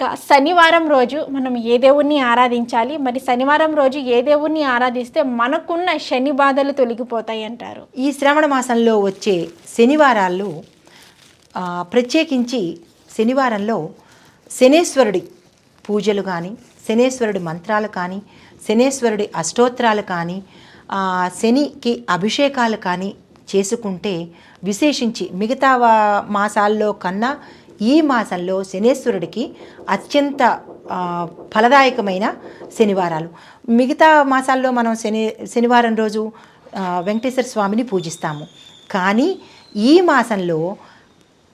ఇక శనివారం రోజు మనం ఏ దేవుణ్ణి ఆరాధించాలి, మరి శనివారం రోజు ఏ దేవుణ్ణి ఆరాధిస్తే మనకున్న శని బాధలు తొలగిపోతాయి అంటారు? ఈ శ్రావణ మాసంలో వచ్చే శనివారాలు ప్రత్యేకించి శనివారంలో శనేశ్వరుడి పూజలు కానీ, శనేశ్వరుడి మంత్రాలు కానీ, శనేశ్వరుడి అష్టోత్తరాలు కానీ, శనికి అభిషేకాలు కానీ చేసుకుంటే విశేషించి మిగతా మాసాల్లో కన్నా ఈ మాసంలో శనేశ్వరుడికి అత్యంత ఫలదాయకమైన శనివారాలు. మిగతా మాసాల్లో మనం శనివారం రోజు వెంకటేశ్వర స్వామిని పూజిస్తాము. కానీ ఈ మాసంలో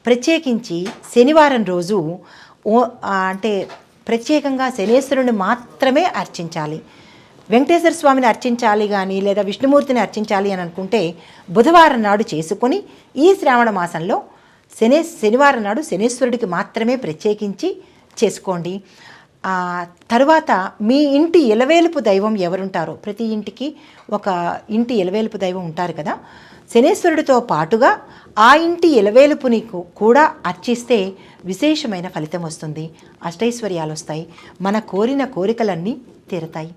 ప్రత్యేకించి శనివారం రోజు అంటే ప్రత్యేకంగా శనేశ్వరుని మాత్రమే అర్చించాలి. వెంకటేశ్వర స్వామిని అర్చించాలి కానీ లేదా విష్ణుమూర్తిని అర్చించాలి అని అనుకుంటే బుధవారం నాడు చేసుకొని ఈ శ్రావణ మాసంలో శనివారం నాడు శనేశ్వరుడికి మాత్రమే ప్రత్యేకించి చేసుకోండి. తరువాత మీ ఇంటి ఇలవేలుపు దైవం ఎవరుంటారో, ప్రతి ఇంటికి ఒక ఇంటి ఇలవేలుపు దైవం ఉంటారు కదా, శనేశ్వరుడితో పాటుగా ఆ ఇంటి ఇలవేలుపుని కూడా అర్చిస్తే విశేషమైన ఫలితం వస్తుంది. అష్టైశ్వర్యాలు వస్తాయి, మన కోరిన కోరికలన్నీ తీరతాయి.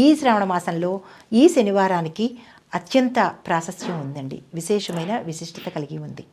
ఈ శ్రావణ మాసంలో ఈ శనివారానికి అత్యంత ప్రాశస్త్యం ఉందండి, విశేషమైన విశిష్టత కలిగి ఉంది.